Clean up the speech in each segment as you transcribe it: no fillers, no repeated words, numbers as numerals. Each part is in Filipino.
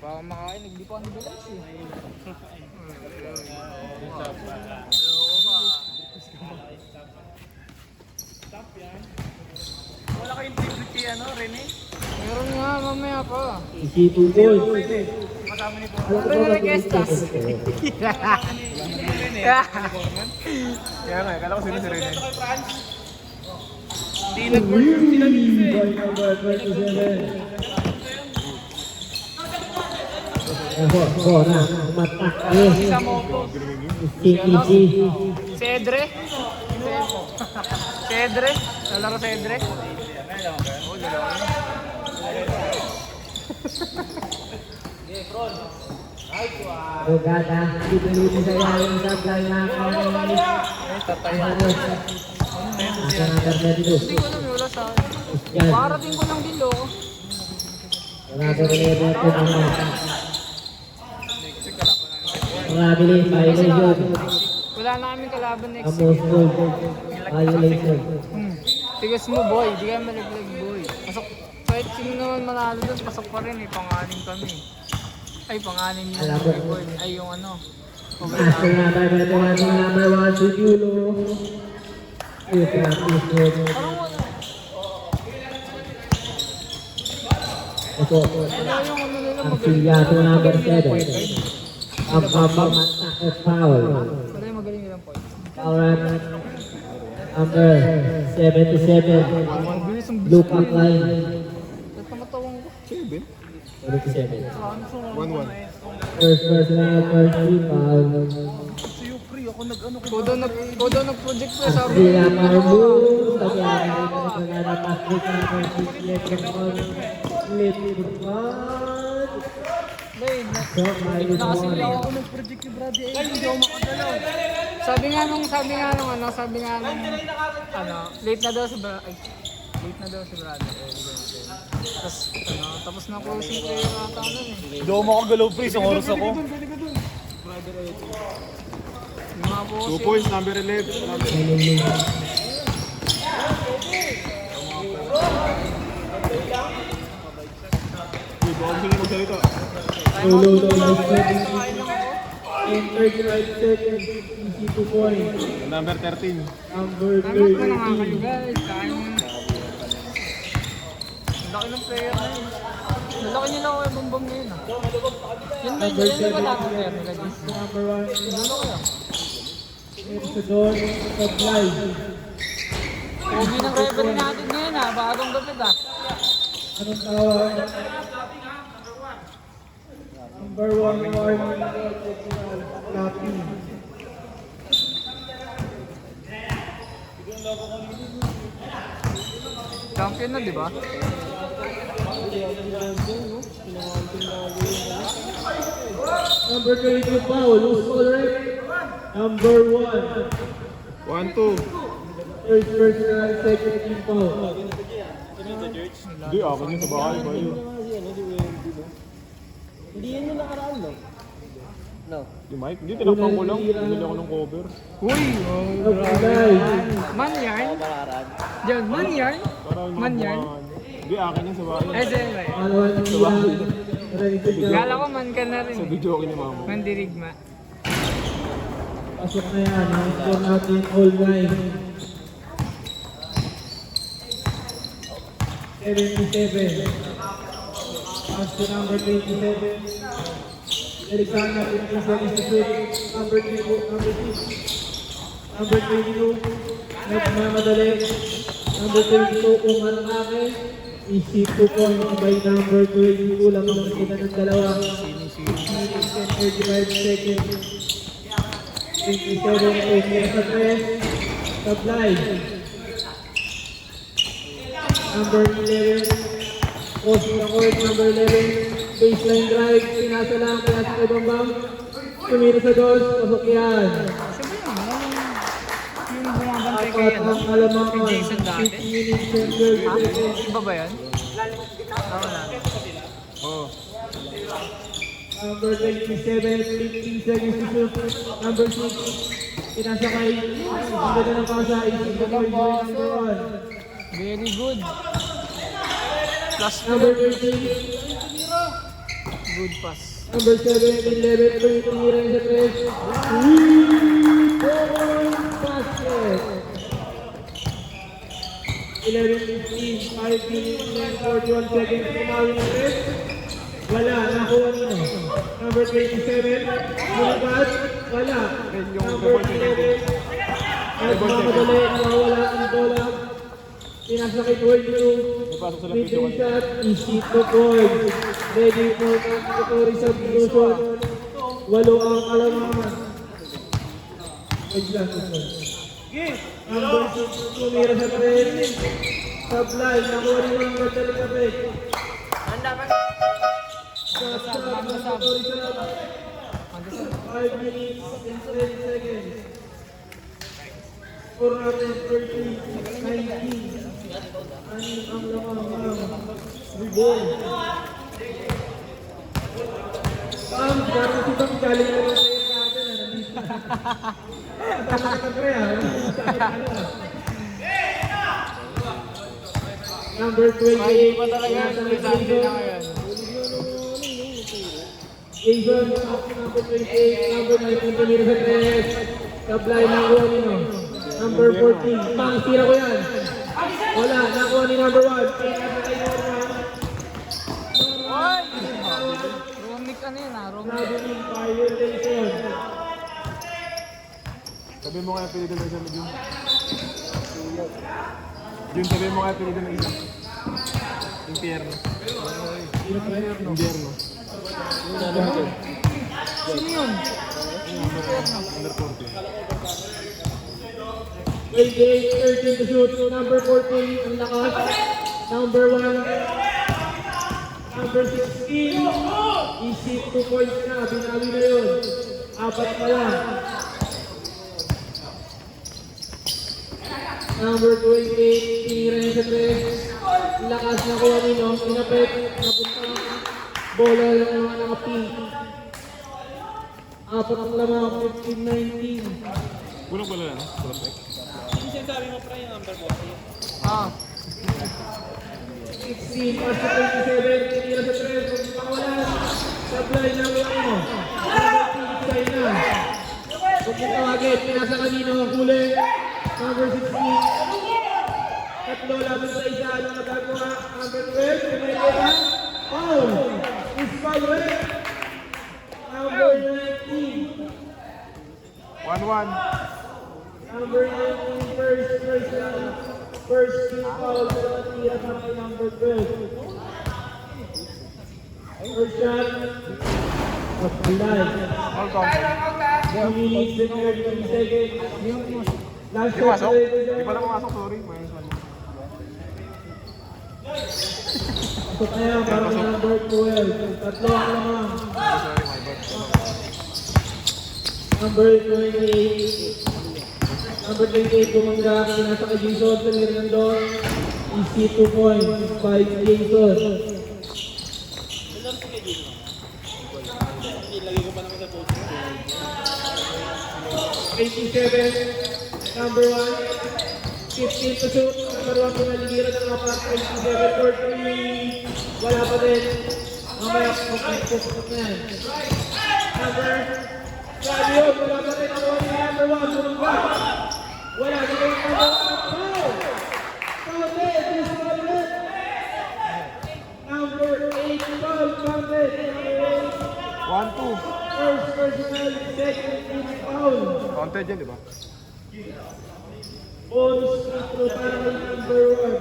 Pa makain, hindi pa ako nag-relax eh. Stop yan. Wala kayong tribute kay ano, Rene? Meron nga, mamaya pa. Isipo ko. Kasama ni Pre na requestas. Kaya nga, kala ko sino si Rene. Hindi nag-perform sila Lisa eh. Ako na, umatak. Isa mo po. Easy. Cedre. Cedre. Nalaro Cedre. Rogada, dito sa yayin sa plan na kami. Asa na target dito. Hindi ko alam, wala sa akin. Yan. Parating ko lang din loko. Rogada rin ito ang mata. Mabilis, violation. Wala na kaming kalaban next Amos week. goal. Violation. Tigas mo boy, di ka malaglag boy. Pasok, kahit sino naman manalo doon, pasok pa rin eh, pang-anim kami. Ay, pang-anim yung Alam ko. boy, ay yung ano. Master na tayo para tuwan sa number 1 si Julo. Practice mode. Parang wala. Ito. Wala yung ano nila Ang magaling. silyato number 7. Ang pamatak at foul. Wala yung magaling nilang point. Foul run number 77. Ang bilis ang bilis. Luke line. Ba't namatawang ko? 77. Ano sa 1-1. First personal, first team foul. Sa'yo, pre, ako nag-ano ko. Ikaw daw nag-project ko, sabi Sila ko. Marlon. Kaya na Patrick number 68. Split foul. Dahil, So, minus nakasili 1. ako nag-project ni Brady. Ay, hindi ako makagalaw. Sabi nga nung late na daw si Brady. Ay, late na daw si Brady. Tapos, tapos na closing player ata nun eh. Hindi ako makagalaw, pre, isang oras ako. Yung mga po 2 points, number 11. Uy, baka gusto niyo magsalita. Solo, in 39 seconds, easy to point. Number 13. Number Tama ko na nga 30. kayo guys. Kain mo na. Ang laki ng player na yun. Nalaki nila ako yung bumbong na yun ah. Yun ba Number yun ba lahat ng player 17. nila guys? Number 1. Ano kaya? Episodon, supply. Pogi ng referee natin ngayon ah. Bagong gupit ah. Anong tawag? Number 1, warning. Lapi. Champion na di ba? Number 22, foul. Who's already? Number 1. 1-2. First personal, second team foul. Hindi, akin yun sa bahay ba yun? Hindi yun yung nakaraan, no? No. Di Mike? Hindi, tinakpan ko lang. Bumili ako ng cover. Uy! Supply. Man yarn? Nakaraan. Diyan, man yarn? Parang yung Man mga yarn? buwan. Hindi, akin yun sa bahay. Ay, sige ba? Pangalawan nila. Ready to go. Kala ko man ka na rin Sa eh. video ako ni mama. Mandirigma. Pasok na yan. Ang score natin all 9. 77. Pass to number 27. Balikan natin ang isa ni Sisut. Number 2. Number 22. Nagmamadali. Number 22. Umatake. Isip 2 points by number 22. Lamang nakita ng dalawa. 35 seconds. 27 seconds sa press. Supply. Number 11. Post na court. Number 11. Baseline drive. Pinasa lang. Pinasa kay Bambam. Tumira sa dos. Pasok yan. Yung bumabantay kay Apat ano? ang alamangan. Kay Jason dati? 50 minutes center. Ha? Iba ba yan? Tama na. Oo. Number 27. 15 seconds to shoot. Number 6. Pinasa kay. Ang ganda ng pasa. Isip na boy. Number 1. Very good. Plus Number 13. Good pass. Number 7, 11, 20, rin sa 3. Basket. 11-15, 5 minutes and 41 seconds. Kumawin ng 3. Wala, nakuha nino. Number 27, Lumagat. Wala. Number 11, nagmamadali, nawawala ang bola. Pinasa kay 22. Mid-range shot, easy to point. Ready for mandatory substitution. 8 ang kalamangan. Number 6, tumira sa 3. Supply, nakuha rin ang mandatory sa 3. Mandatory shot. 5 minutes and 10 seconds. Score natin 30-19. Ang lamang rebound. Parang si Bang galing na rin sa'yo natin. Nandito na. Tama ka pre ha. Number 28. Pa talaga ang sumisali na ngayon. Jason, number 28. Number 19, tumira sa 3. Supply ng Juanino. Number 14. Pang, tira ko yan. Wala, nakuha ni number 1. Oy! Romic ano yun ah, Romic. Nabining violation. Sabi mo nga pili doon sa Jun. Jun, sabi mo nga pili doon ng isa. Impierno. Impierno. Sino yun? Under 40. 28, 13 to shoot. Number 14, ang lakas. Number 1. Number 16. Easy 2 points na. Binawi na yun. 4 pa lang. Number 28, tinira niya sa 3. Ang lakas na kuha nino. Pinapit. Napunta ang bola lang ng mga naka-pink. 4 ang lamang. 15-19. Kulang pala na, no? Kulang pa. Ah, 16, pass to 27, tinira sa 3, pagpakawalan, supply ng ano, number 2, na. Huwag yung tawagin, pinasa kanino ang huli, number 16, tatlo laban sa isa, ano nagagawa, number 12, pinagkita, foul, is foul red, number 19, 1-1. number 19, first team foul, tira sa kay number 12. First shot, was denied. All counted. 2 minutes and 30 seconds. Last Di shot pasok? sa ito Di pala pumasok, sorry. Minus 1. Pasok na yan, parang number 12. Tatlo ang lamang. Sorry, my bad. Number 28. Number 28, bumangga. Pinasa kay Jason. Tumira ng doon. Easy 2 points. 5 Jason. 87, number 1, 15 to shoot, number 1 pinaligiran ng apat, 27 for 3, wala pa din, mamaya pupukpuk na yan. Number, grabe yun, wala pa din, ako ni number 1, sumangga, wala na din, number 1, foul! Counted, this one red. Number 8, foul, counted, number 8. 1-2. First personal, second team foul. Counted yan, di ba? Bonus free throw para kay number 1.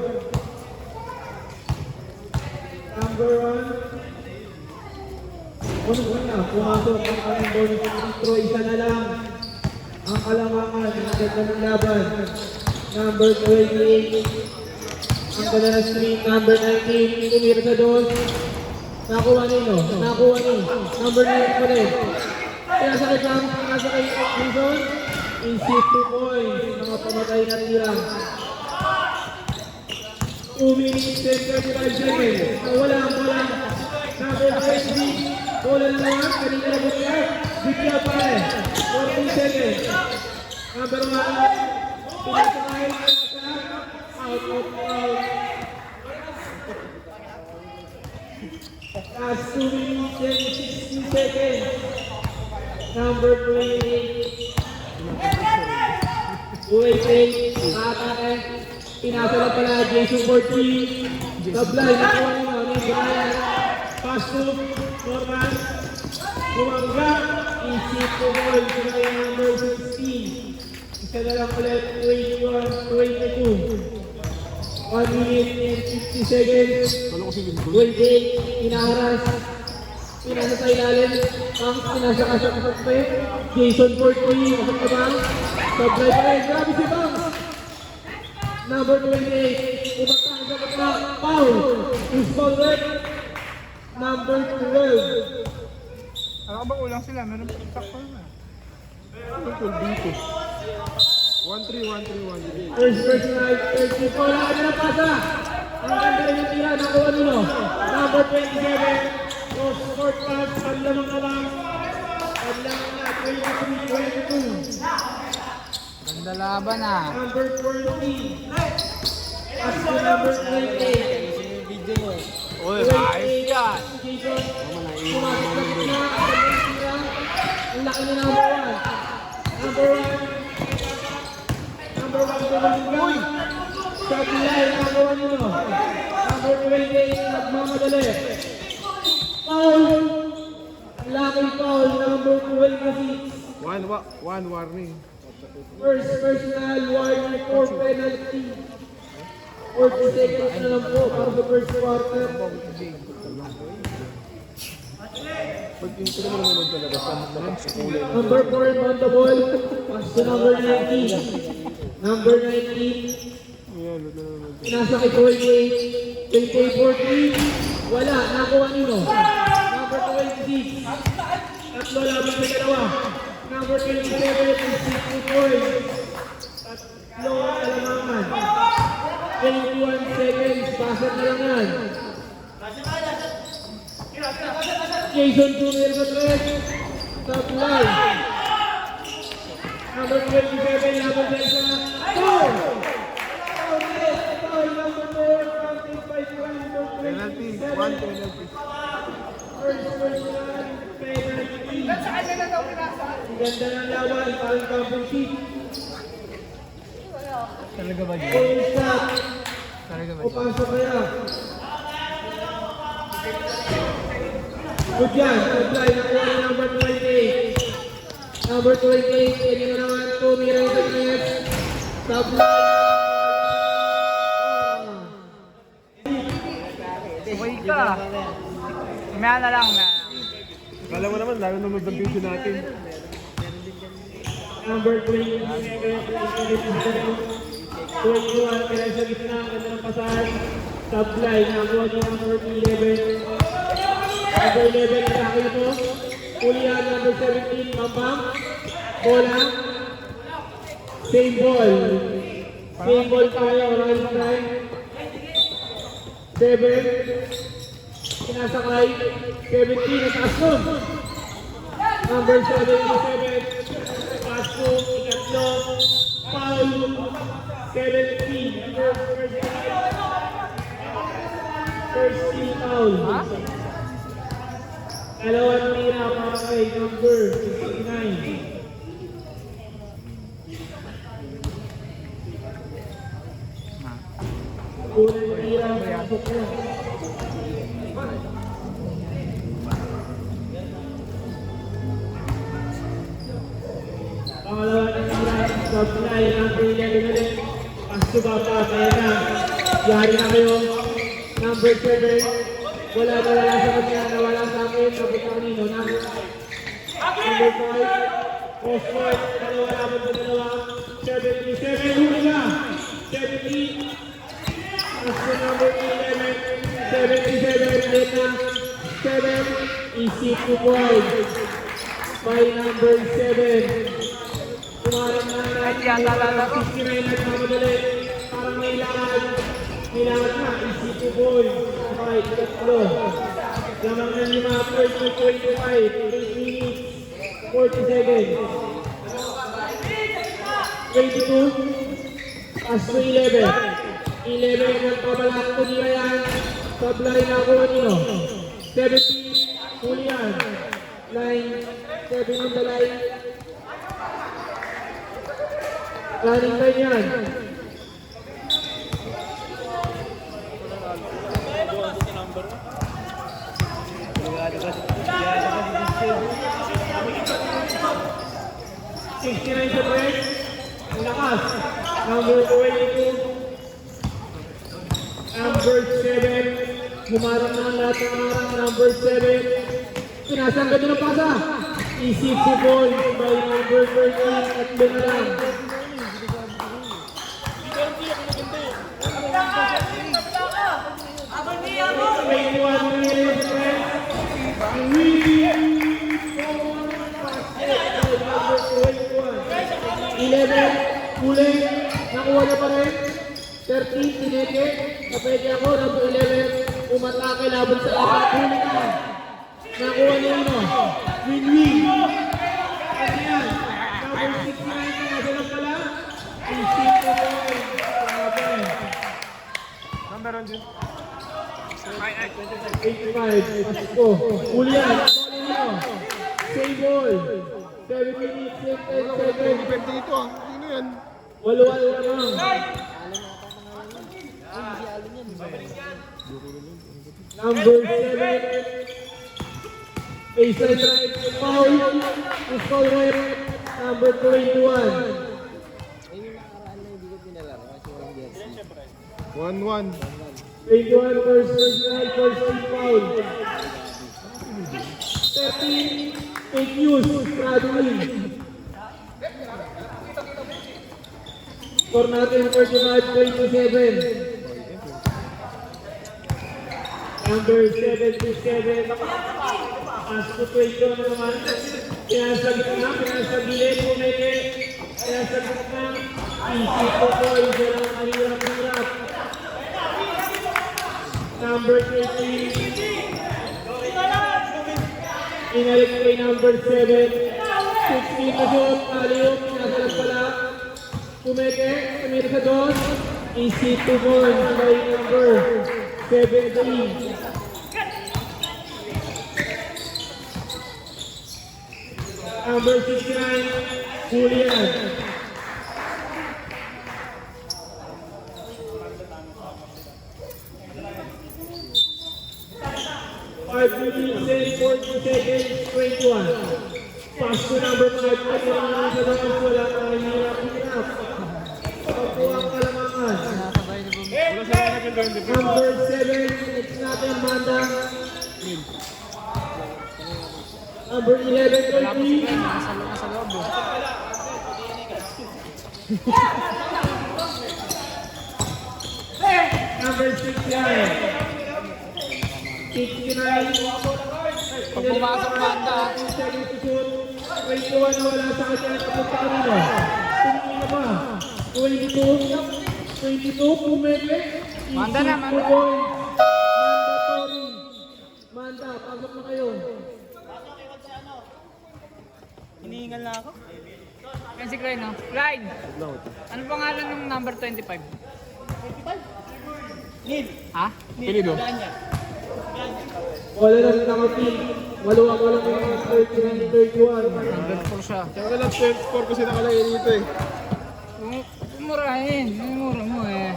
Number 1. Una, pumasok ang kanyang bonus free throw. Isa na lang ang kalamangan. Nagkita ng laban. Number 28. Ang ganda na screen. Number 19. Tumira sa doon. Nakuha nino. Nakuha ni. Number 9 pa rin. Pinasa kay Cam. Pinasa kay Jason. Easy 2 points. Mga pamatay na tira. 2 minutes and 35 seconds. Wala ang bola. Number 20. Bola na naman. Kanina na bola. Bigla pa rin. 14 seconds. Number 1. Pinasa kay out of out. Last 2 minutes and 16 seconds. Number 28. 28. Atake. Pinasa na pala Jason 14. Sablay. Nakuha nyo. Ni Brian. Pass to Norman. Bumangga. Isip ko ball. Sila number 16. Isa na lang ulit. 22. 1 minute and 50 seconds. 28. Inaharas. Pinasa sa ilalim. Ang pinasa ka sa kapatpe. Jason 14. Masok na ba? Sablay pa rin. Grabe si Banks. Number 28. Umatang sa kapatpa. Foul. Is foul red. Number 12. Ano ka ba ulang sila? Meron pa sakto na. First personal, 34. Wala ka na pasa. Ang ganda rin yung tira. Nakuha nyo. Number 27. Short pass. Panlamang na lang. Panlamang na. 23-22. Ganda laban ah. Number 14. Pass to number 28. Video mo. Uy, ayos yan. Jason. Pumasok sa gitna. Ang ganda yung tira. Ang laki ni number 1. Number 1. Number 1 Dominga. Sa pilay, number 1 nyo. Number 28, nagmamadali. Foul. Lucky foul, number 26. One warning. First personal, warning for penalty. 40 seconds na lang po para sa first quarter. Number 4 on the ball. Pass to number 19. Number 19. Nasa kay 28. 28-14. Wala. Nakuha nino. Number 26. Tatlo laban sa dalawa. Number 27 is 64. Tatlo alamangan. 21 seconds. Pasok na lang yan. Jason Junior Madrid. Top line. Number 27, laban sa isa. Foul! Foul number 4, counting by number 27. Penalty. One penalty. First personal, penalty. Ang ganda ng lawan, parang camping sheet. Talaga ba yun? Full shot. Talaga ba O yun? pasok kaya. Good yan. Apply na po ang number 28. Number 28, pwede na naman 2 meters and minutes. Top line. Uy ka. Maya na lang, maya. Kala mo naman, lalo naman ang video natin. Number 27, 21, kaya sa gitna, ang ganda ng pasahan. Top line, nakuha niya number 11. Number 11, atake ito. Ulihan, number 17, Mambang. Bola. Same ball. Same ball tayo, right side. 7. Sinasakay. 17, nataas nun. Number 77. Pass to, ikatlo. Foul. 17. First team foul. Dalawang tira para kay number 69. Unang tira, pasok na. Pangalawa na tira, supply, number 11 ulit. Pasto bata, kaya na. Yari na kayo. Number 7. Wala sa kanya, nawala sa akin. Sabi ka kanino, number 5. Postword, dalawa laban sa dalawa. 77, huli na. 70. Pasto number 11. 77, ulit na. 7. Isip to point. By number 7. Kumarang na natin. 69 na nagmamadali. Parang may lakad. Kailangan na, isip to boy. Okay, tatlo. Lamang na 5, first to 25. 8 minutes. 40 seconds. 22. As to 11. 11 nagpabalak ko nila yan. Sablay na ako nino. 17, huli yan. Line 7 on the line. Running line yan. Sixty-nine sa break. Ang lakas. Number 22. Number 7. Humarang na ang lahat ng harang. Number 7. Pinasangga din ang pasa. Easy to ball by number 13 at Bengalang. Huli, nakuha na pa rin. 13, tineke. Kapwede ako, number 11. Umatake laban sa apat. Huli na. Nakuha niya ano. Win-win. Kasi yan. Number 69 na nasa lang pala. Instinct ko po. Number 1 din. 85. Pasko. Huli yan. Same ball. 7 minutes. 10 seconds. Depende dito ah. Sino yan? Walo-walo lang. Number 7. Baseline drive. Foul. Is foul right. Number 21. 1-1. 21 versus 9 versus foul. 13. Fake news. Traveling. Score natin 35-27. Number 77. Pasko 20 na naman. Pinasagit na, pinasagilid, pumeke. Pinasagit na. Isip ko po, isa lang ang hirap-hirap. Number 13. Inalik kay number 7. 16 na shoot, aliyok, pinasalag pala. Pumeke, tumira sa doon. Easy to goal by number 17. Number 69, Julian. Five minutes and 40 seconds, 21. Pass to number 5, at yung mga sa dapat wala na hirap-hirap. Pagkuha ang kalamangan. Number 7, it's natin Manda. Number 11, Tapos 30. yun, nasa loob eh. Number 6 yan. 69. Pag pumasok Manda. 21 na wala sa kanya. Kapunta ka rin o. Tumingin na ba? 22. Pumeke. Manda na, Manda. Mandatory. Manda, pasok na kayo. Hinihingal na ako. Yan si Klein, no? Klein! Ano pangalan ng number 25? Need. Ha? Pilido. Wala na sa nakating. Maluwag wala ko ng 39-31. Number 4 siya. Kaya ka lang 12-4 kasi nakalagay dito eh. Murahin. Yung mura mo eh.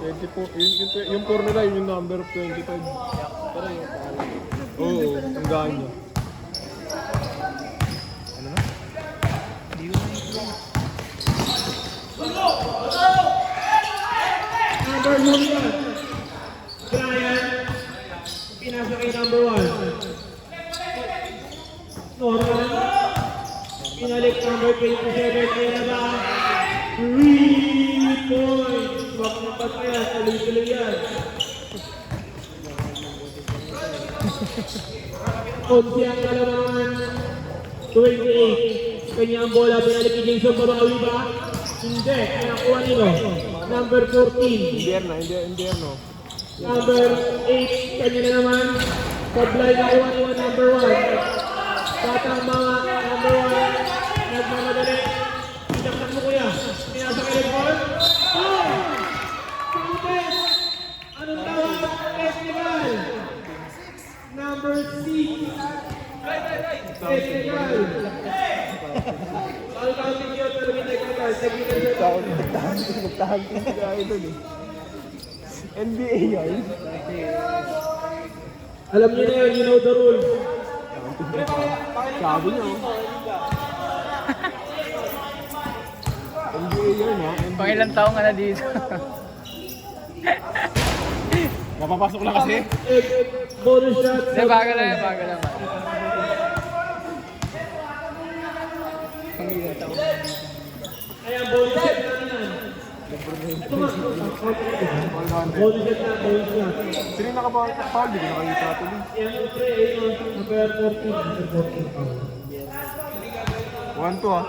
24, yung 4 nila, yung number 25. Pero yung pangalan. Oo, ang gaan niya. Number 1. Brian. Pinasa kay number 1. Norman. Pinalik number 27. Kaya na ba? 3 points. Wag na pa yan. Tuloy-tuloy yan. Konti ang kalamangan. 28. Kanya ang bola. Pinalik ni Jason. Babawi ba? Hindi. Nakuha nilo. Number 14. Invierno. Number 8, kanya na naman. Sablay na kuha niyo number 1. Tatang mga number 1. Nagmamadali. Pinaktak mo kuya. Pinasa kayo ball. Oh! Contest! Anong tawag? Festival! Number 6. Technical. All counting yun, pero may technical. Technical. Magtahan ko si Idol eh. NBA yan. Alam niyo na yun, you know the rules. Sabi niya, oh. NBA yan, ha? Pang ilang taong ka na dito. Mapapasok lang kasi. Bonus shot. Hindi, bago lang yan, bago lang. Pang ilang taong. Ayan, bonus shot natin yan. Bonus shot na, bonus shot. Sino yung nakapal? Hindi ko nakakita tuloy. Siyempre, ayun, number 14. 1-2, ha?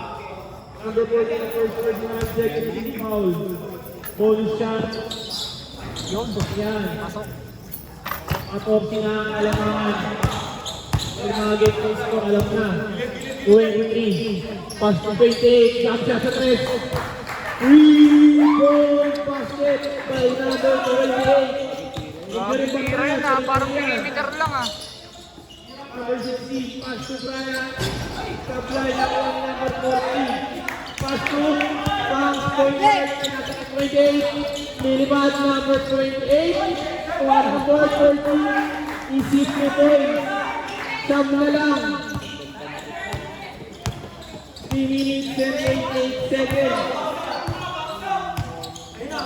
Number 14, the first personal object, foul. Bonus shot. Yan. Atopsi na ang alamangan. Yung mga game point score, alam na. 23. Pass to 28. Shot shot sa 3. Rebound basket by number 28. Grabe, tira yun ah. Parang millimeter lang ah. Number 16, pass to Brian. Supply na number 40. Pass to Banks, point right, nasa 28. Nilibad number 28. Number 14. Isip ni Boy. Siyam na lang. 3 minutes and 88 seconds.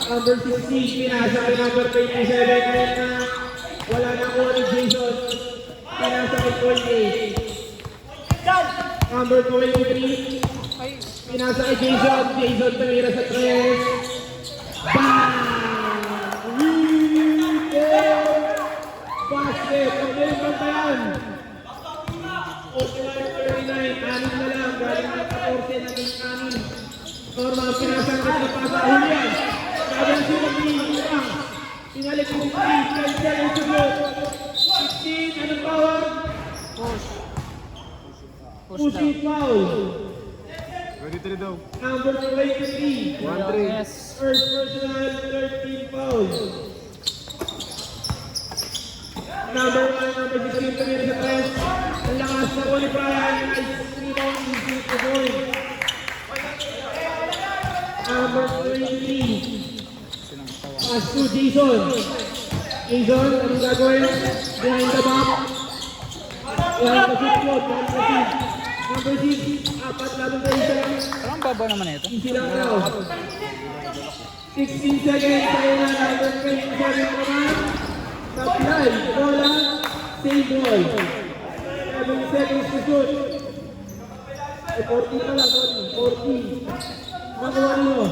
Number 16, pinasa kay number 27. Na wala na ko ni Jason. Pinasa kay 28. Number 23. Pinasa kay Jason. Jason tumira sa 3. Bang! Rebound! Basket! Pag-ilang ba yan? 41-39. Anim na lang. Galing ng 14 naging anim. Normal, pinasa kay Pasa. Huli yan. Sabi si Magdini. Pinalik mo si Chris. Cancel ang sugot. 16. Anong power? Push it foul. 23 daw. Number 23. 1-3. Yes. First personal, 13 foul. Number 1, number 16, tumira sa press. Ang lakas na ko ni Brian. Nice rebound, easy to goal. Number 23. Pass to Jason. Jason, anong gagawin? Behind the back. Behind the football, behind the feet. Number 6, apat laban sa isa. Parang baba naman ito. Easy lang daw. 16 seconds, tayo na number 27 naman. Supply, bola, save ball. 7 seconds to shoot. Ay, 40 pa lang, 40. Nakuha niyo.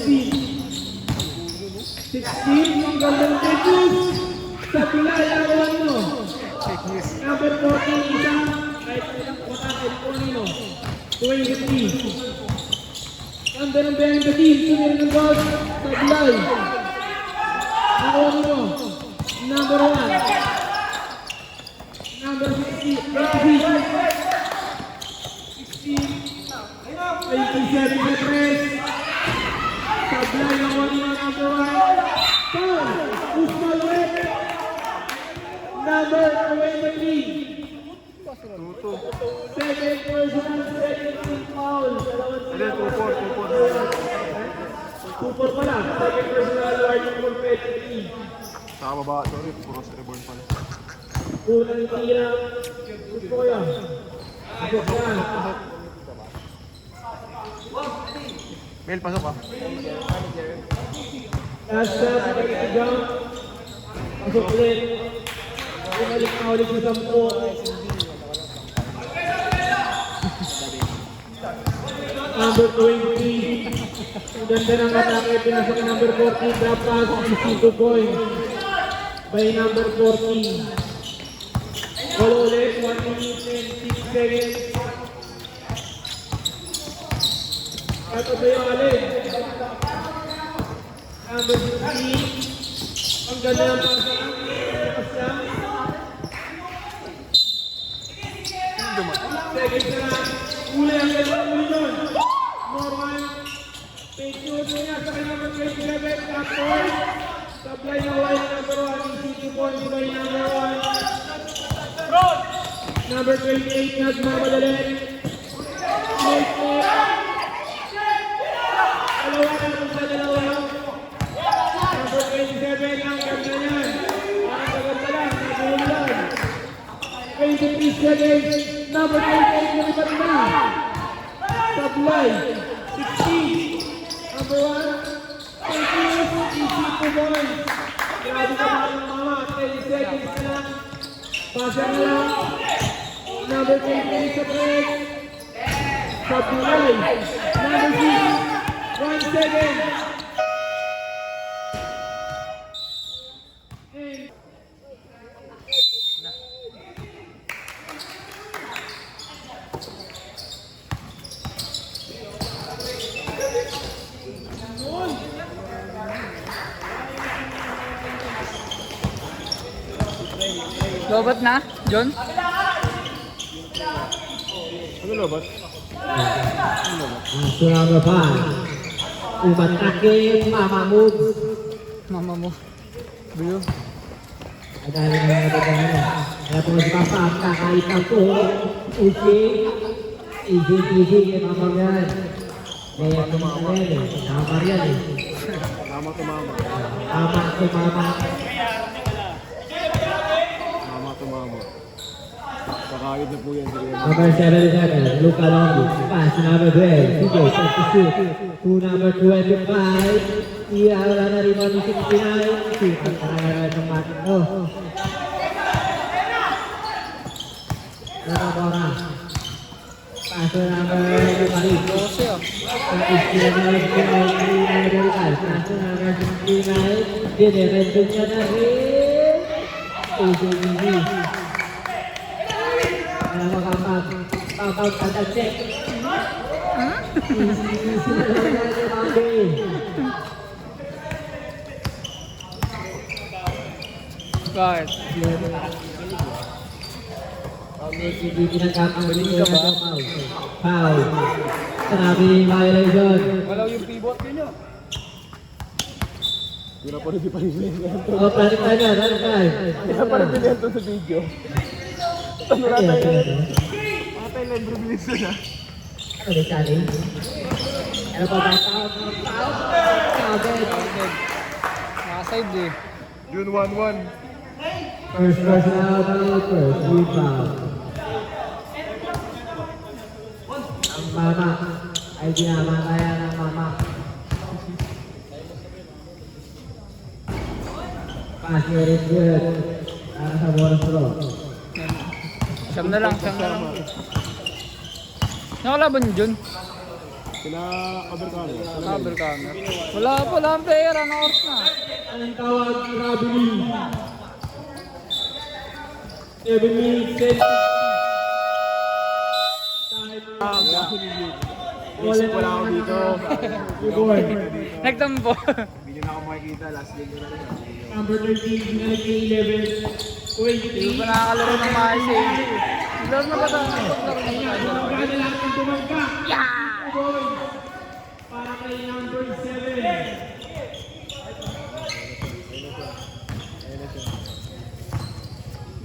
16. 16, gandang technique. Supply, nakuha niyo. Number 14, isa. Kahit ilang kumakakit po niyo. 23. Number ng behind the team, sumira ng ball. Supply. Nakuha niyo. Number 1. Number 60. 16. 27 sa press. Supply ng one number 1. Foul. Usman Wet. Number 23. 2-2. Second personal, second team foul. Ano, 2-4. 2-4 pala. Second personal, warning for penalty. Sa baba, sorry. Puro sa reborn pala. Unang tira. Gusto ko yan. Gusto yan. Mel, pasok ka. Last shot, jump. Pasok ulit. Bumalik na ulit sa 10. Number 23. Ang ganda ng atake, pinasok ng number 14. Drop pass, 62 points. By number 14. Ball ulit, 1 minute and 6 seconds. Ito ba yung alin? Number 15. Ang ganda ng pasa. Lakas lang. Second na lang. Uli ang ganda ng uli doon. More one. Take two niya sa kanya number 27. Top point. Supply na wala number 1. Easy 2 points by number 1. Number 28, nagmamadali. Dalawa na sa dalawa. Number 27, ang ganda niyan. Parang gaganda lang, nagululan. 23 seconds. Number 28, nalipat na. Supply. 16. Number 1. 18. Easy to boys. Grabe ka mga mama. 10 seconds na lang. Pasa na lang. Number 28 sa break. Supply. Number 6. 1 second. Lobat na, John? Ano lobat? Surama pa. Umatake yung mama mo. Mama mo. Blue. Dahil na mga pagkakana. Kaya po si Papa, kahit ako, easy, kay Mama yan. Kaya po mga yan eh. Tama yan eh. Tama to mama. Tama to Mama. Tama to mama. Kakayod na po yan. Number 77, Luca Longo. Pass to number 12, CJ, set to shoot. To number 25, Iawala na rin ang 69. Shoot, ang karagaran ng matin. Bora. Pass to number 5. Kasi oh. Ang istilan na rin po ay Americal. Pass to number 69. Dinerenzo niya na rin. AJBB. Alam mo kapag papag at ang check. Easy na lang natin ang game. Bakit? Hindi pinagkakaroon niya na foul. Foul. Sinabi ni violation. Walaw yung pivot niyo. Hindi na pa rin di pa rin yan. O, planet tayo na, planet tayo. Kaya parang pinili ito sa video. Ano na tayo? Mga tayo libre bilis na. Ano ba challenge? Ano pa ba? Foul. Nakaside eh. June 1-1. First out, first rebound. Ang mama ay dinamatayan ng mama. Pass your it good. Para sa bonus throw. Siyam na lang. Nakalaban niyo, John? Sila Abercano. Cover camera. Wala ang player. Ano oras na? Anong tawag? Rabili. 7 minutes, 10. Isip wala ako dito. Reborn. Nagtampo. Hindi na ako makikita. Last game ko na rin. Number 13, minute 11, 23. Hindi pa nakakalaro ng maayos eh. Laro na ba ito? Tumangka na lang ang tumangka. Boy. Para kay number 7.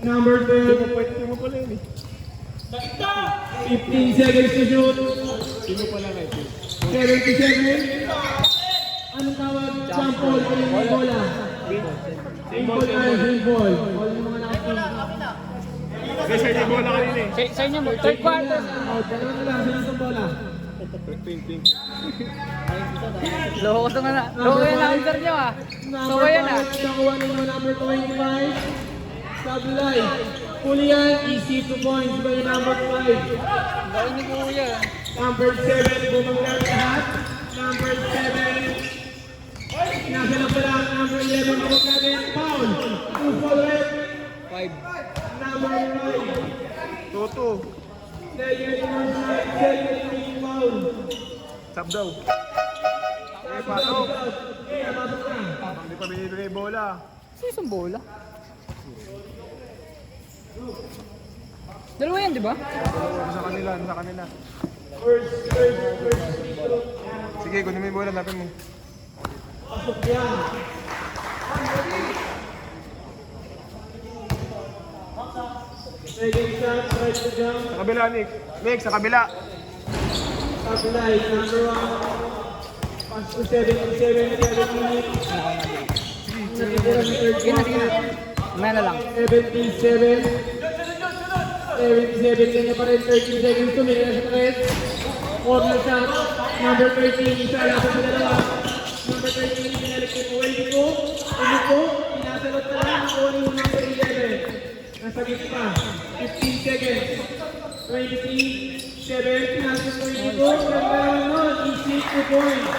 Number 12. Pwede mo pala yun eh. 15 seconds to shoot. Sino pala na ito? 77. Anong tawag? Jump ball. Kaling may bola. Same ball tayo, same ball. All yung mga nakapin. Kasi sa inyo bola kanina eh. Sa inyo mo, third quarter. Dalawa na lang, sino sa bola? Pink. Loko ko nga na. Loko yung number nyo ah. So yan ah. Nakuha ninyo number 25. Sablay. Pulian, easy 2 points by number 5. Gawin ni Kuya. Number 7, bumanglang lahat. Number 7. Nasa lang pala, number 11, bumanglang foul. 2 foul red. 5. Number 9. Toto. Player number 9, second foul. Tap daw. Eh, pasok. Hindi pa binibigay bola. Sino isang bola? Dalawa yan, di ba? Sa kanila. First. Sige, kunin mo yung bola, napin mo. Pasok yan. Second shot, try to jump. Sa kabila, Nick. Nick, sa kabila. Supply, number 1. Pass to 77, 7 minutes. Natitira sa third quarter. Mamaya na lang. 77. 77 kanya pa rin, 13 seconds to minute sa threat. Corner shot, number 13, isa lang sa dalawa. Number 13, pinalik ko po, hindi ko. Hindi ko, pinasalot na lang ako yung number 11. Nasa gitna, 15 seconds. 23, 7, pinasok ko hindi ko. Ganda lang nun, easy 2 points.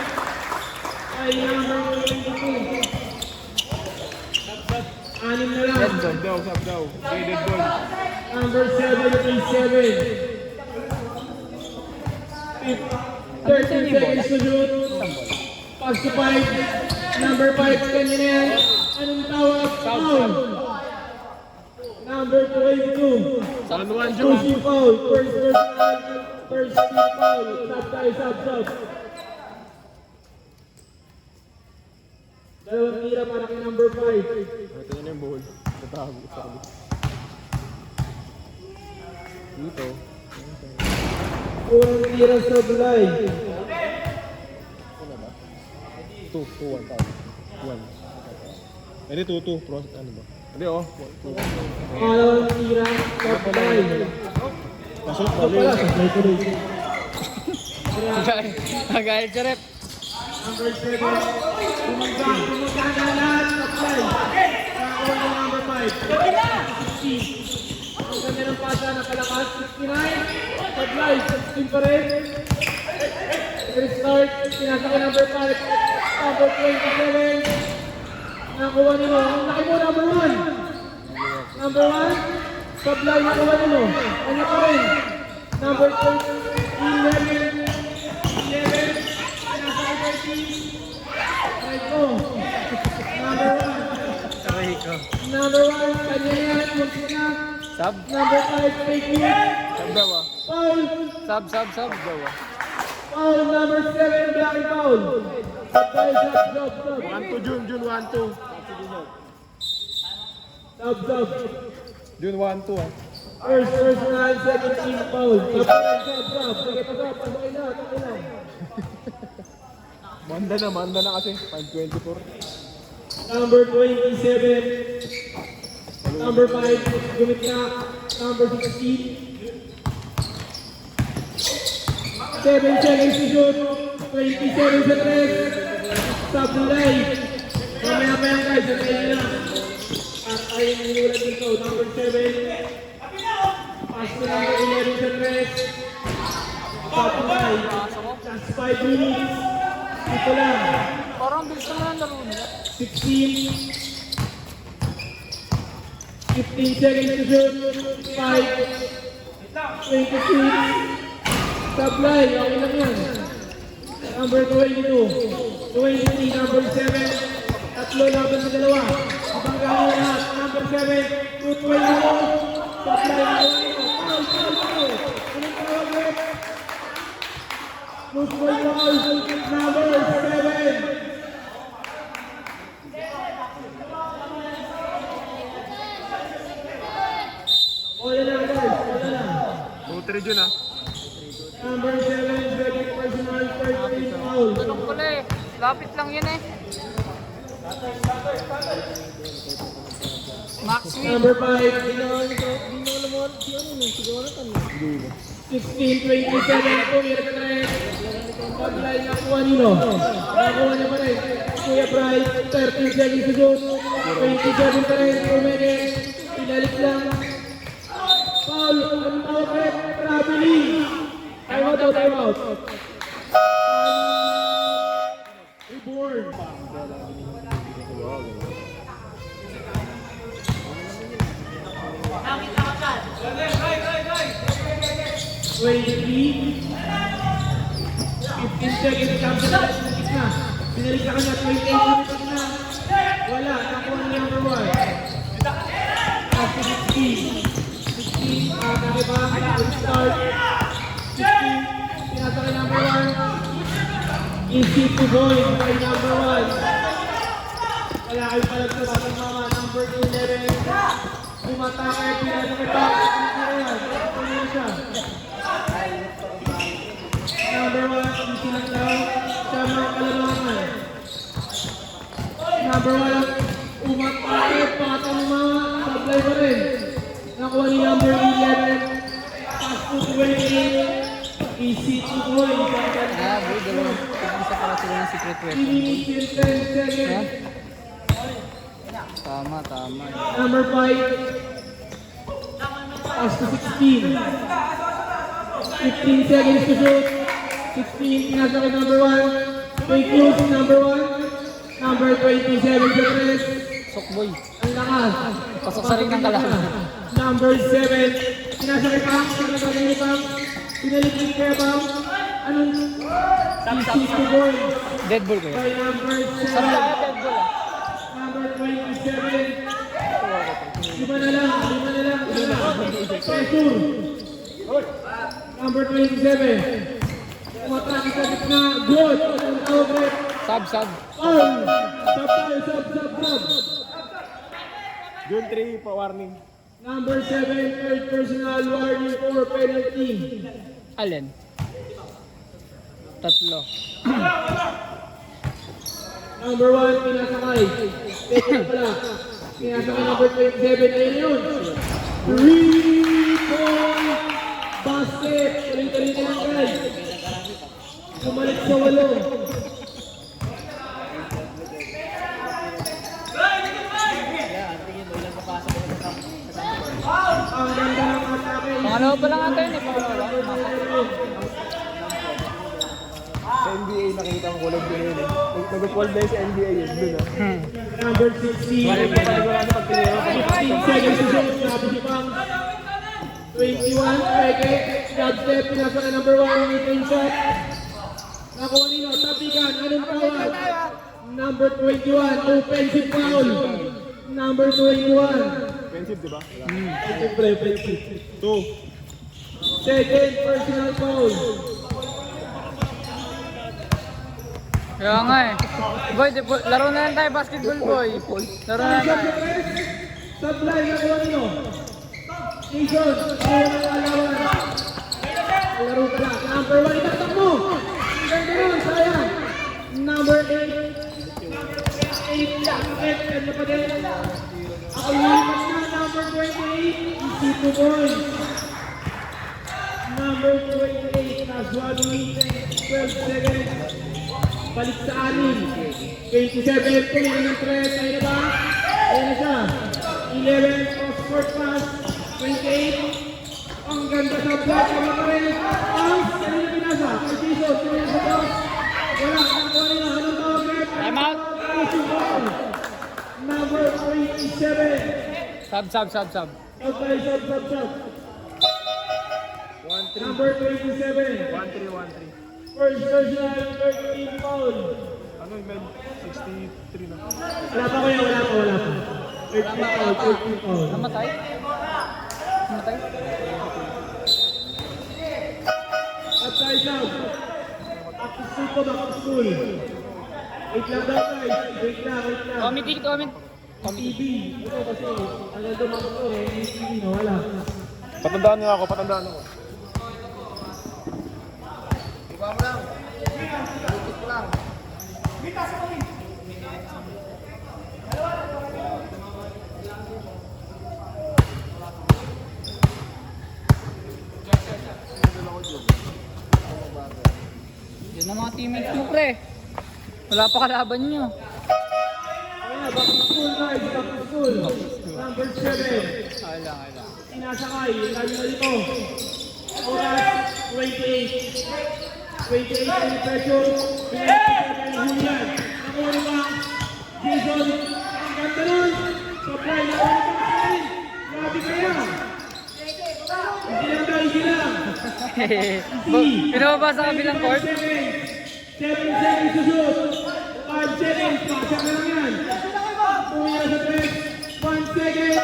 Ay number 22. Anim na lang. Sub daw, sub daw. Faded goal. Number 77. 13 seconds to shoot. Pass to 5. Number 5 kanina yan. Anong tawag? Foul. Number 22. 1-1 Two team foul. First team foul. Sub tayo, sub. Dalawang tira para kay number 5. Ito na yung ball. Tatago sa kabila. Dito. Unang tira sa Bulay. 2, 1, 1. Hindi, 2. Ano ba? Hindi, oh. 2. Pangalawang tira sa Bulay. Pasok, Ito pala, sa tuloy. Magalit si Rep. Number 7. Bumagsak na lahat sa Bulay. Nakakuha ng number 5. 16. Ang ganda ng pasa na kalakas. 69. Sa Bulay, 16 pa rin. Restart. Pinasa ko number 5. Number 27. Nakuha nilo. Ang laki mo, number 1. Number 1. Sa Bulay, nakuha nilo. Ano pa rin? Number 11. 11. Pinasa ko 13. Right ko. Number 1. Sabi ko. Number 1. Kanya yan. Muntik na. Sub? Number 5. Fake news. Sub daw, ah. Foul. Sub daw ah. Foul number 7. Black foul. Sub. 1-2, June 1-2. Sub. June 1-2, ah. First round, second team foul. Sub. Sige pa sub. Pasukin na. Pasukin na. Manda na kasi. 5-24. Number 27. Number 5. Gumit na. Number 16. 7 seconds to shoot. 27 sa 3. Sa Bulay. Mamaya pa yan guys. Sa tayo na. At ayun yung ulat dito. Number 7. Pass to number 11 sa 3. Sa Bulay. Just 5 minutes. Ito lang. Parang bilis naman ang laro nila. 16. 15 seconds to shoot. 5. 26. Supply, okay lang yan. Number 22. 23, number 7. Tatlo laban sa dalawa. Habang gano'n lahat. Number 7. 222. Supply, foul. Anong tawag yun? Number 7. Wala na guys, wala na. 2-3 June, ah. Number 7, second personal, third team foul. Anong pala eh. Lapit lang yun eh. Max win. Number 5, 16-27, Kuya Trek. Pag-line nakuha nino. Nakuha niya pa rin. Kuya Bright, 13 seconds to shoot. 27 pa rin, Kumene. Pinalik lang. Foul, ang tawag rin, traveling. Time out. Reborn. Twenty. 15 seconds lang sa gitna. Pinalik ka kanya, 28 minutes na. Wala, nakuha niya number 1. After 16. 16, nakiba, start. 16, pinasa kay number 1. Easy to boy by number 1. Wala kayo palag sa batang mama, number 11. Umatake, pinasakit pa. Ano na siya? Number 1, easy lang daw. Sa mga kalabangan. Number 1, umatake, patang mga sablay pa rin. Nakuha ni number 11. Pass to 28. Easy to boy. Ah, boy, dalawa. Isa pala sila ng secret weapon. Initial 10 seconds. Tama, tama. Number 5. Pass to 16. 15 seconds to shoot. 16, pinasa kay number 1. Fake use, number 1. Number 27 sa 3. Sok boy. Ang lakas. Pasok sa ring ng kalaban. Number 7. Pinasa kay Pam. Pinasa kay Pam. Pinalikit kay Pam. Anong? Easy to boy. Dead ball ko By yun. number 7. Sarap na dead ball ah. Number 27. Lima na lang. Pressure. Number 27. Umatake sa gitna. Good. Ang tawag rin. Sub, sub. Oh! Sub. June 3, pa-warning. Number 7, third personal warning for penalty. Alin? Tatlo. Number 1, pinasakay. Take na pala. Pinasakay number 27. Ayun yun. 3-point basket. Ulit-ulit lang guys. Kumalik sa 8. Ang ganda ng atake. Pangalawa pa lang ata yun eh. Pangalawa. Sa NBA nakita ko kulog din yun eh. Nag-12 na yun sa NBA yun. Doon ah. Number 16. 15 seconds to shoot. Sabi si Pang. 21. Peke. Grab step. Pinasa ka number 1. Mid-range shot. Nakuha nino. Tapikan. Anong foul? Number 21. Offensive foul. Number 21. Offensive, di ba? Siyempre, offensive. 2. Second personal foul. Kaya nga eh. Boy, laro na lang tayo basketball boy. Laro na lang tayo. Supply na kuha nino. Jason. Kaya ng alawan. Laro ka na. Number 1. Itatak mo. Ang ganda nun. Sayang. Number 8. 8 lang. 8 na pa din. Ako limas na. Number 28. Easy to boy. Number 28. Last 1 minute. 12 seconds. Balik sa 6. 27. Tuloy ng 3. Tayo na ba? Ayan na siya. 11. Cross-court pass. 28. Ang ganda sa block. Ang pa rin. Ang kanina pinasa. Kay Jason. Tuloy sa box. Wala. Nakuha nila. Anong tawag rin? Time out. Number 27. Sub. Okay, sub. Number 27. 1-3. First personal 13 foul. Ano yung med? 63 na. Wala pa. 13 foul. Namatay? Namatay? Outside down. Back to school. Wait lang daw guys. Wait lang. Comment. TV. Ito kasi, ano dumang ito eh. Yung TV no, wala. Patandaan niyo ako. Yan ang mga teammates mo pre. Wala pa kalaban nyo. Ayan, back to school guys. Back to school. Number 7. Ay lang. Sinasakay. Lalo na dito. Oras 28. 28 ang pressure. Pinag-isagan ng Julian. Nakuha ba? Jason. Ang ganda nun. Supply na wala pang kain. Grabe kaya. Easy lang. Pinababa sa kabilang court? 7 seconds to shoot. 5 seconds. Pasok na lang yan. Puya sa 3. 1 second.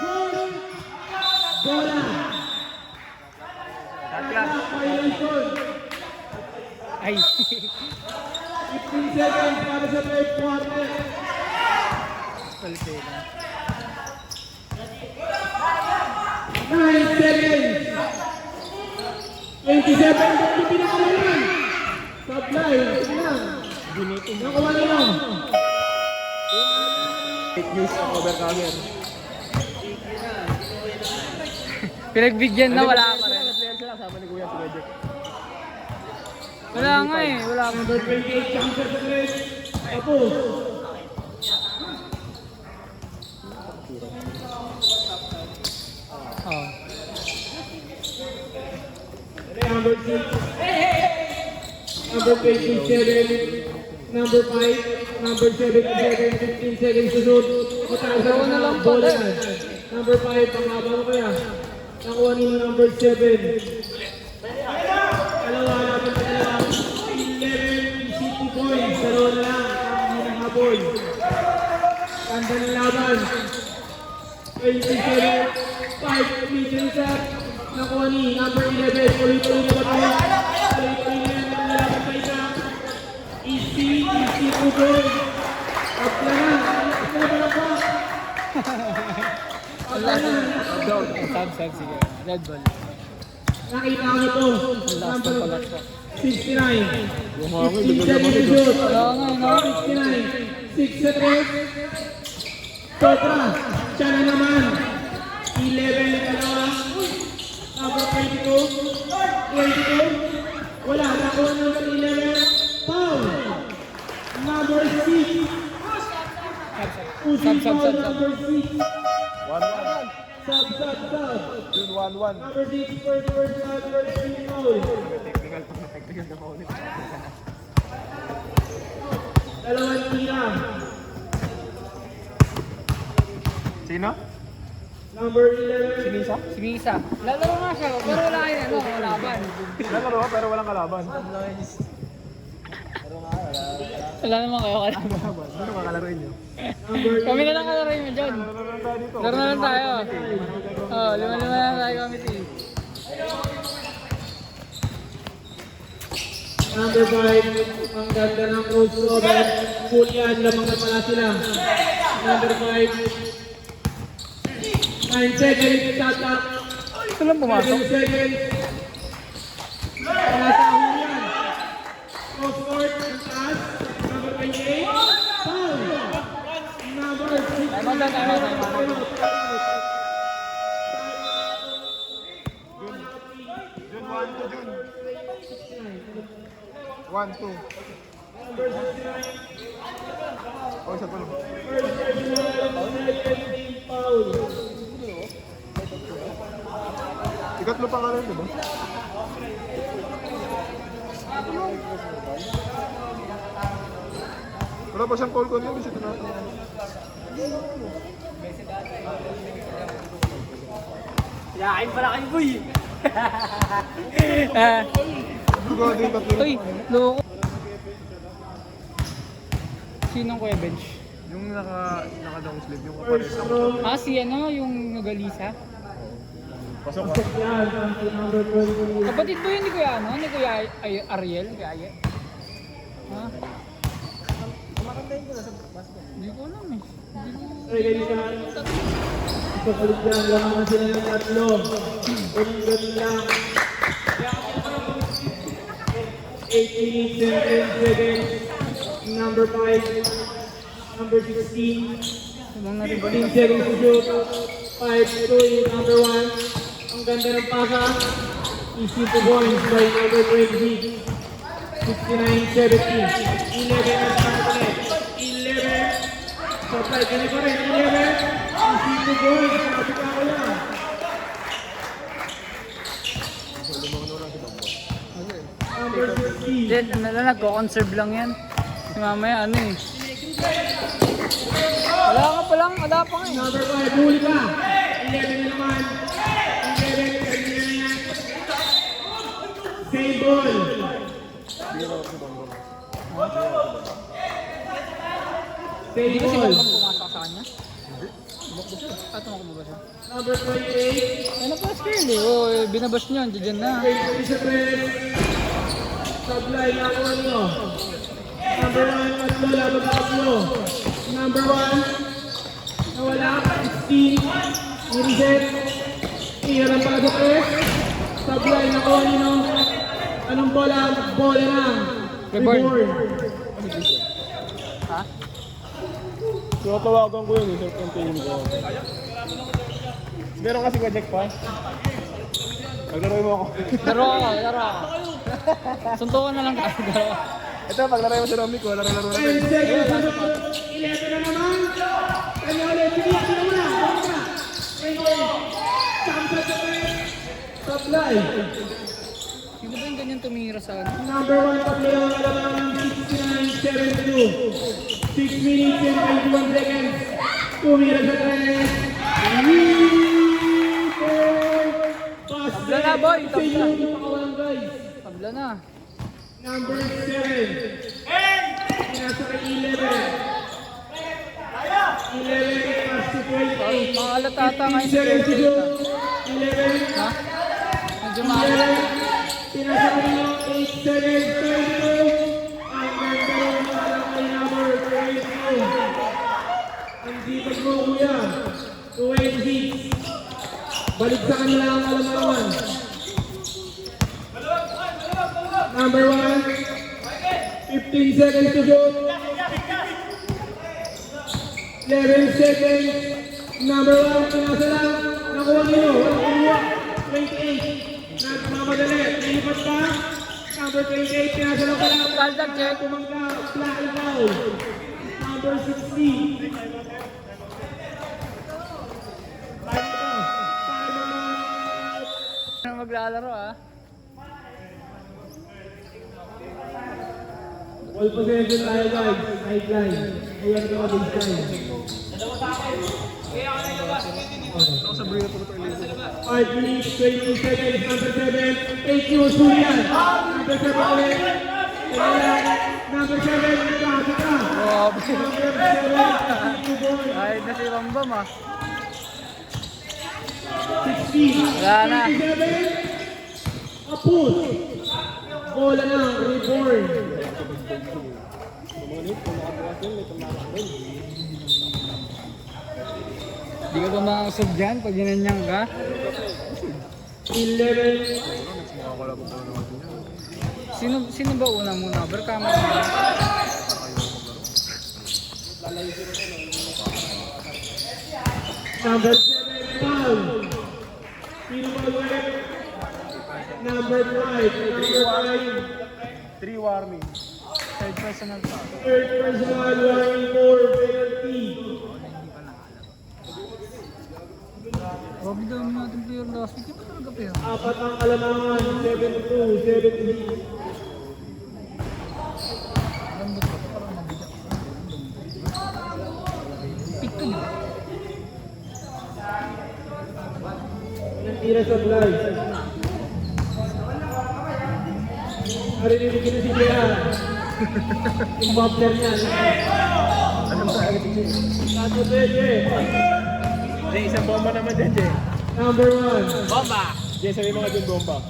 Goal. Bola. Violation. Ay. 15 seconds para sa third quarter. Palit 9 seconds. 27, hindi pinakalaman. Supply, lang. Nakuha nyo. Fake news ang overcomer. Pinagbigyan na, wala pa rin. Nag-player sila kasama ni Kuya si Wedek. Wala nga eh, wala pa. Number 28, counter sa Chris. Apo. Oh. Number 6. Number 27. Number 5. Number 77. 15 seconds to shoot. Dalawa na lang bola pala. yan. Number 5. Pangaba mo kaya. Nakuha nila number 7. Dalawa natin sa dalawa. 11 city points. Dalawa na lang. Ang hinahabol. Ganda ng laban. 27. 5 meters up. Nakuha ni number 11. Ulit-ulit na ba ito? Ulit-ulit na yung nalaban pa isa. Easy Pugol. Up na na. Up na na pa. Up na na. Sab, sige. Red ball. Nakita ko na to. Number 69. 15 seconds to shoot. Wala nga eh, no? 69. 6 sa 3. Sotra. Siya na naman. 11 na dalawa. Number 22. 22. Wala. Nakuha number 11. Foul. Number 6. Pushing foul number 6. 1-1. Sub. Yun, 1-1. Number 6. First number 3 foul. Technical na maulit. Dalawang tira. Sino? Number 11. Sinisa? Si Misa. Lalaro nga siya, pero wala kayo ano, laban. Nalaro ka pero walang kalaban. Wala naman kayo ka Ano kakalaruin nyo? Number Kami na lang kalaroin mo dyan. Laro lang tayo dito. Laro na lang tayo. Oo, lima-lima na lang tayo committee. Number 5, ang ganda ng crossover. Julian, lamang na pala sila. Number 5. 9 seconds, shot up. Ito lang 7 seconds. Nasa Julian. Cross-court, ang taas. Number 28. Foul. Number 6. Tama. Jun, 1-2, Jun. 1-2. Oh, isa pa lang. Foul. Ikatlo pa nga rin, diba? Wala pa siyang call ko niya, bisita natin. Yakin pala kayo, boy. Siguro din tatlo. Uy, loko. Sinong Kuya Bench? Yung naka-down sleeve, yung kapares ako. Si ano, yung nagalisa. Pasok ka. Yan, ang number 20. Kapatid ko yun ni Kuya ano? Ni Kuya Ariel? Kuya Aye? Ha? Hindi ko alam eh. Ready ka. Ipagpalit yan, lamang sila ng tatlo. Unang ganun lang. 8 minutes and 10 seconds. Number 5. Number 16. 15 seconds to shoot. 5-2 number 1. Ang ganda ng pasa. Easy to points by number 20. 69-17. 11 ang pasa. 11. Supply, ganun pa rin. 11. Easy to points. Nakapita ko lang. Number 15. Then, nagko-conserve lang yan. Si mamaya ano eh. Wala ka pa lang, wala pa nga eh. Number 5, huli ka. 11 na naman. 11, kanina na yan. Save ball. Save Hindi ba si ball. Bambang pumasok sa kanya? Tumakbo ba siya? Number 28. Ano pa skill eh? Oo, binabas niyo, dyan na. 23 sa press. Supply, nakuha nyo. Number 1, tatlo, laban ka tatlo. Number 1, nawala, 16, reset, Tira ng pasok eh. Sablay na ko nino. Anong bola? Bola na. Reborn. Ha? So, tawagan ko yun, sir, kung tingin ko. Meron kasi project pa. Paglaro mo ako. Laro ako. Suntukan na lang kasi dalawa. Ito, paglaro mo si Romy ko, laro-laro na 10 tayo. seconds. 11 na naman. Kanya ulit. Sige, sino mo na. Samsat sa pwede. Sablay. Sino ba yung ganyan tumira sa ano? Number 1 Pablero ang alaman 69-72. 6 minutes and 21 seconds. Tumira sa tres. Tabla na, boy. Tabla. Guys. Tabla na. Number 7. Pinasa kay 11. 11 pass to 28. Makalat ata ngayon si 15 seconds to go. 28. 11. Ha? Medyo makalat. Pinasa kay 8 seconds. 22. Ang ganda ng mga kay number 22. Ang dipag mo kuya. 26. Balik sa kanila ang alam-alaman. Number 1. 15 seconds to go. 11 seconds. Number 1. Pinasa lang. Nakuha nyo. Nakuha. 28. Nagmamadali. Nilipat pa. Number 28. Pinasa lang pala. Kaldag, check. Kumangka. Flat and foul. Number 60. Maglalaro ah. All possession tayo guys. Sideline. Ayan ka baseline. Ako sa Brio, puro tayo libo. 5 minutes, 20 seconds. Number 7. 8 Q. Sulian. Number 7 ulit. Number 7. Nakaka ka. Grabe. Number 7. 2 boy. Kahit na si Rambam ah. 16. Wala na. 27. Apus. Bola na. Reborn. Di ka ba makausap dyan pag ginanyang ka? 11. Sino ba una muna? Berkama na. Number 7. Foul. Sino ba ulit? Number 5. Number 5. 3 warning. Third personal pa. Third personal warning for penalty. Grabe daw natin player last week. Ito talaga player. Apat ang alamangan. 7-2. 7-3. Lambot ko. Parang mabigat. Pick ko yun. Tira sa fly. Narinig ko na si Jaya. Yung bubbler niya. Tato Beje. Jay, isang bomba naman dyan, Jay. Number 1. Bomba! Jay, sabi mga dyan bomba.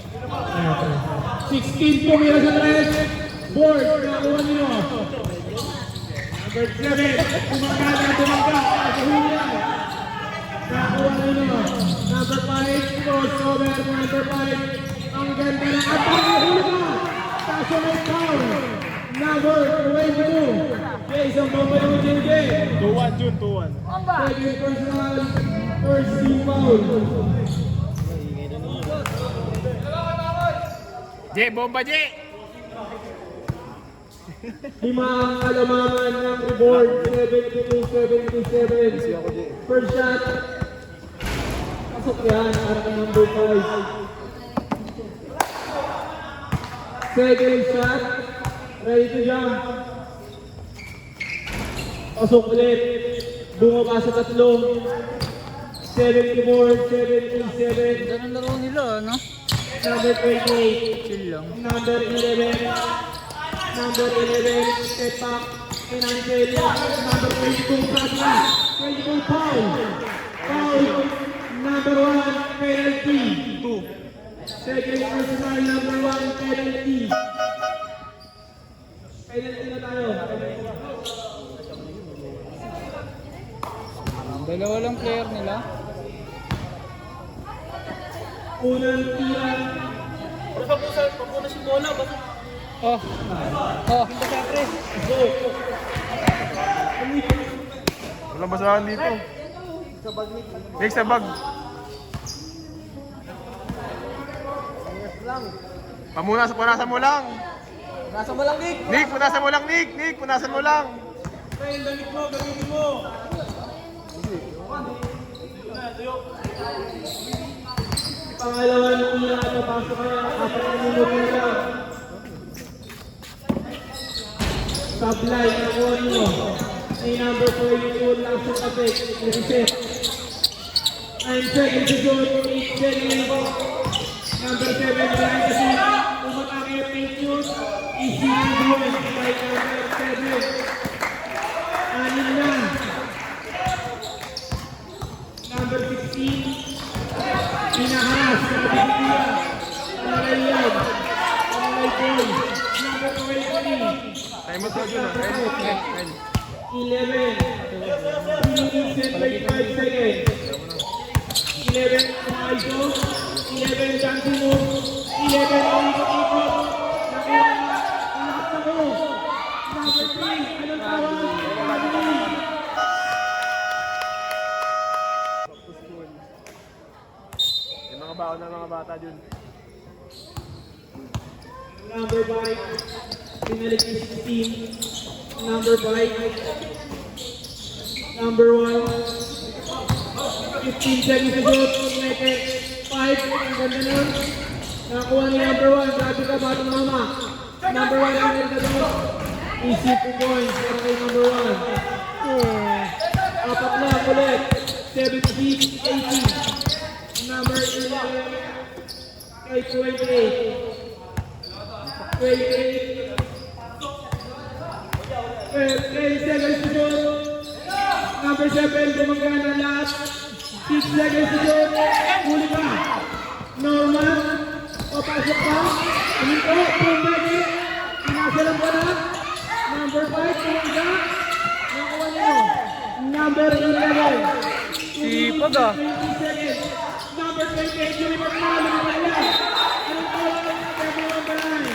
16 tumira sa tres. Board. Nakuha nyo. Number 7. Tumangka. Kasahulian. Nakuha nyo. Number 5. Crossover. Number 5. Ang ganda na. At pakahuli ka. Kaso may foul. Number 22. Okay, isang bomba naman dyan, Jay. 2-1, June, 2-1. Second personal. First team foul. Jay, bomba, Jay! 5 ang alamangan ng reward. 72-77. First shot. Pasok yan. Para kay number 5. Second shot. Ready to jump. Pasok ulit. Bumaba sa tatlo. 74-77. Ganun laro nila, no? Number 28. Chill lang. Number 11. Number 11. Step back. Pinangkil. Number 22. Plasma. 22 foul. Foul. Number 1. Penalty. 2. Second personal. Number 1. Penalty. Penalty na tayo. Dalawa lang player nila. Unang tira. Oh. Oh. Walang basahan dito. Nick sa bag. Punasan mo lang. Nasa mo lang, Nick. Nick, punasan mo lang, Nick. Nick, punasan mo lang. Pangalawang tira. Papasok ka. 4 minuto lang. Supply. Nakuha nyo. Ay number 42. Last shot attack. Reset. 9 seconds to shoot. 8 seconds. Number 7, behind the scene. Umatake yung paint yun. Easy influence by number 7. Anin na. Number 16. Pinaharas. Nakabibigyan. Pangalayan. Pangalay boy. Number 23. Time mo to, Jun. 11. Set 35 seconds. 11 Maiso. 11 dancing move. 11 ulikot-ikot. Nakuha na. Ang lakas na ko. Number 3. Anong tawag? Yung mga baon ng mga bata, Jun. Number 5. Pinalik ni 16. Number 5. Number 1. 15 seconds to shoot. Umeke. 5. Ang ganda nun. Nakakuha ni number 1. Grabe ka, batang mama. Number 1 ang ganda doon. Easy 2 points para kay number 1. Apat na ulit. 17, 18. Number 11 kay 28. 28. 10 seconds to shoot. Number 7, gumagana lahat. 6 seconds to shoot. Huli ka. Norman. Papasok ka. Huminto. Pumbagi. Pinasalam ka na. Number 5, kumangga. Nakuha niyo. Number 11. Sipag ah. 20 seconds. Number 28, lumipat na. Lumipat na. Anong tawag ang everyone balay?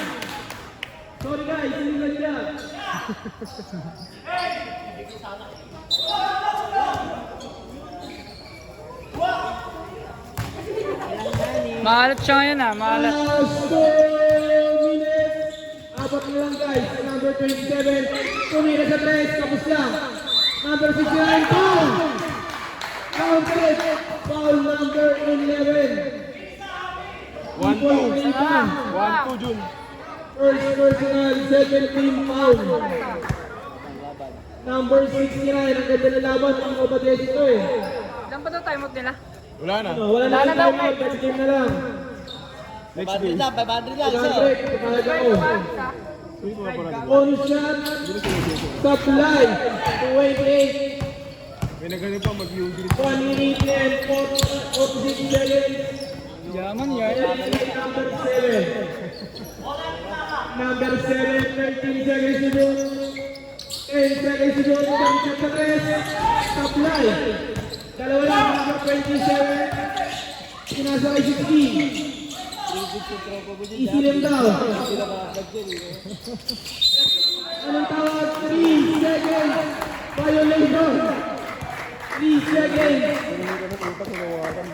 Sorry guys, sinilan dyan. Maalat siya ngayon ah, maalat. Last 4 minutes. Apat na lang guys. Number 27. Tumira sa 3. Tapos lang. Number 69. Foul! Counted. Foul number 11. 1-2. 1-2. 1-2, Jun. First personal. Second team foul. Number 69. Ang ganda na laban. Ang Obades ito eh. Ilan pa daw timeout nila? Wala na. Ano, wala na Wala na daw, time out. Next game na lang. Next game. 500 lang, Saan break? Kapahag ako. Sino pa para dito? On shot. Supply. 28. May nagano pa mag-usually. 1 minute and 46 seconds. Yaman yan. Number 7. Number 7, 13 seconds to go. 10 seconds to go. Jump shot sa 3. Supply. Dalawa lang. Number 27. Pinasa kay 16. Easy lang daw. Anong tawag? 3 seconds. Violation. 3 seconds.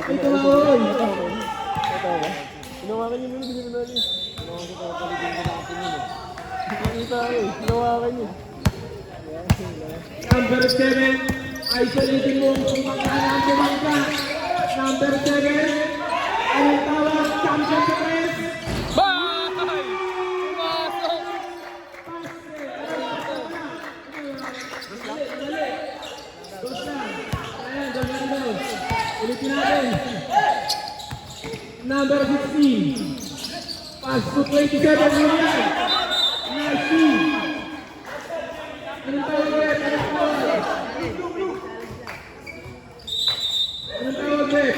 Ay, tumawag. Hinawakan niyo muna, hindi mo na rin. Hinawakan ko tayo paligin ko natin yun eh. Nakita ko eh, hinawakan niyo. Number 7, isolating mo kung magkakaroon bumangka. Number 7, anong tawag? Champion sa press. Bye! Pumasok! Basta. Ayan, gagawin daw. Ulitin natin. Number 16. Pass to 27 million. Nice. Anong tawag ulit? Anong tawag? Anong tawag ulit?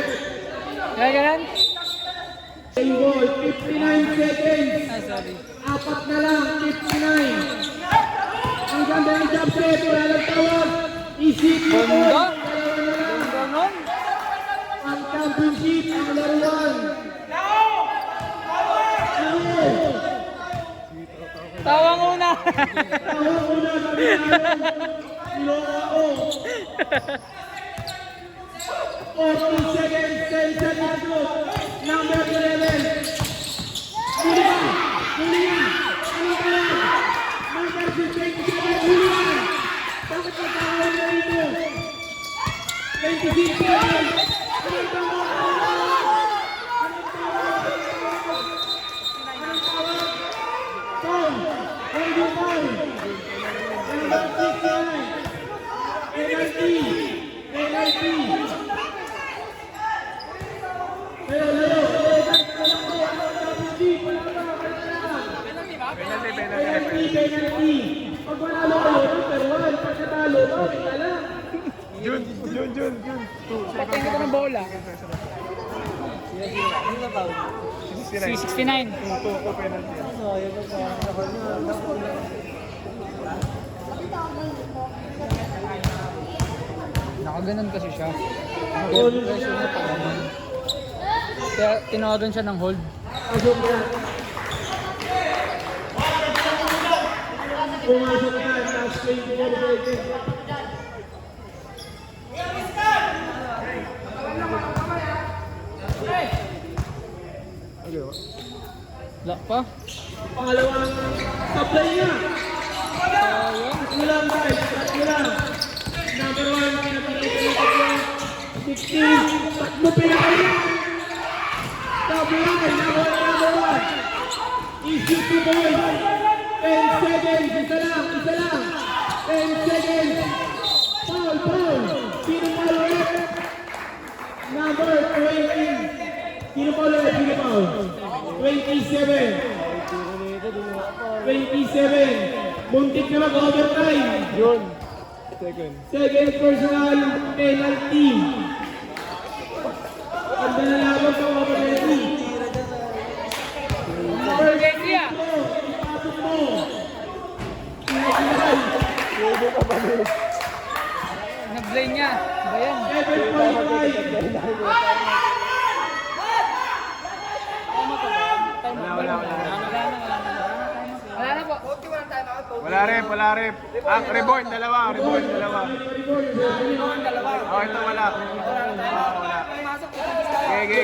Kaya ganun? Same ball, 59 seconds. Ah, sorry. Apat na lang, 59. Ang ganda ng jump set, wala lang tawag. Easy Ganda? people. Ganda nun? Ang championship, ang laruan. Tawang una. Tawag mo na, sabi na. Niloko ako. 40 seconds, 10 seconds to. Number 11. Huli ka! Huli ka! Ano ka lang? Number 27, huli ka! Bakit ka tawag na dito? 26 seconds! Anong tawag? Foul! Holding foul! Number 69! Penalty! Penalty! Layo! Penalty! Pag manalo kayo, number 1. Pag natalo, okay na lang. Jun. Patingin ko ng bola. Si 69. Tuto penalty. Nakaganon kasi siya. Pressure niya pa ganun. Kaya tinawagan siya ng hold. Pasok na. Pumasok na. Last 24 seconds. Wala pa. Pangalawang supply niya. Kulang guys. Kulang. Number 1. Pinapakita na 16. Takbo pinakaya. Supply. Number 1. Issue to boy. 10 seconds. Isa lang. 10 seconds. Foul. Sino foul ulit? Number 20. Sino foul ulit? 27. Muntik na mag-overtime. Jun. Second. Second personal penalty. Ang nalalaman sa penalty. Emergency. Ipasok mo. Nag-blame niya. Ba yan? 7.5. Wala na po. Wala rep. Reborn, dalawa. Oh, ito wala. Wala. Ge.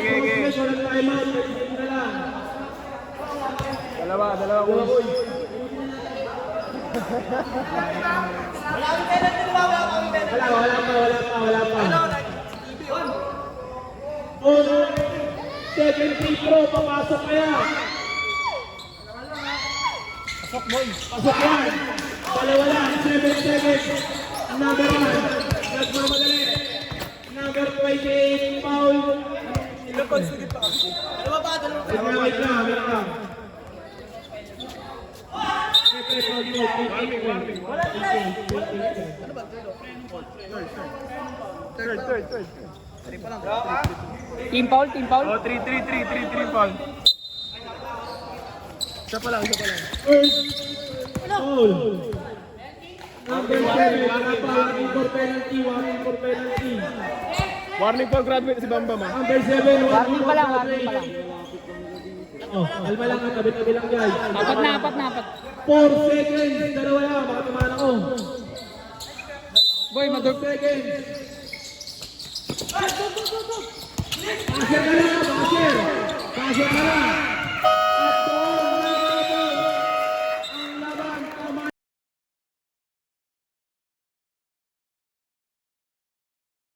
Dalawa. Uy. Wala pa. Oh, second free throw, papasok kaya. Pasok boy. Pasok yan. Dalawa lang, 7 seconds. Number 1, nagmamadali. Number 28, foul. Wait lang. Third. Team foul. Oh, 3 foul. Isa pa lang. First foul. Number 7, warning for penalty. Warning for graduate si Bambam. Number 7, Warning pa lang. Oh, alma lang, tabi-tabi lang guys. Apat na. 4 seconds, dalawa lang, baka tumahan ako. Boy, 4 seconds. Passer ka lang, passer ka lang.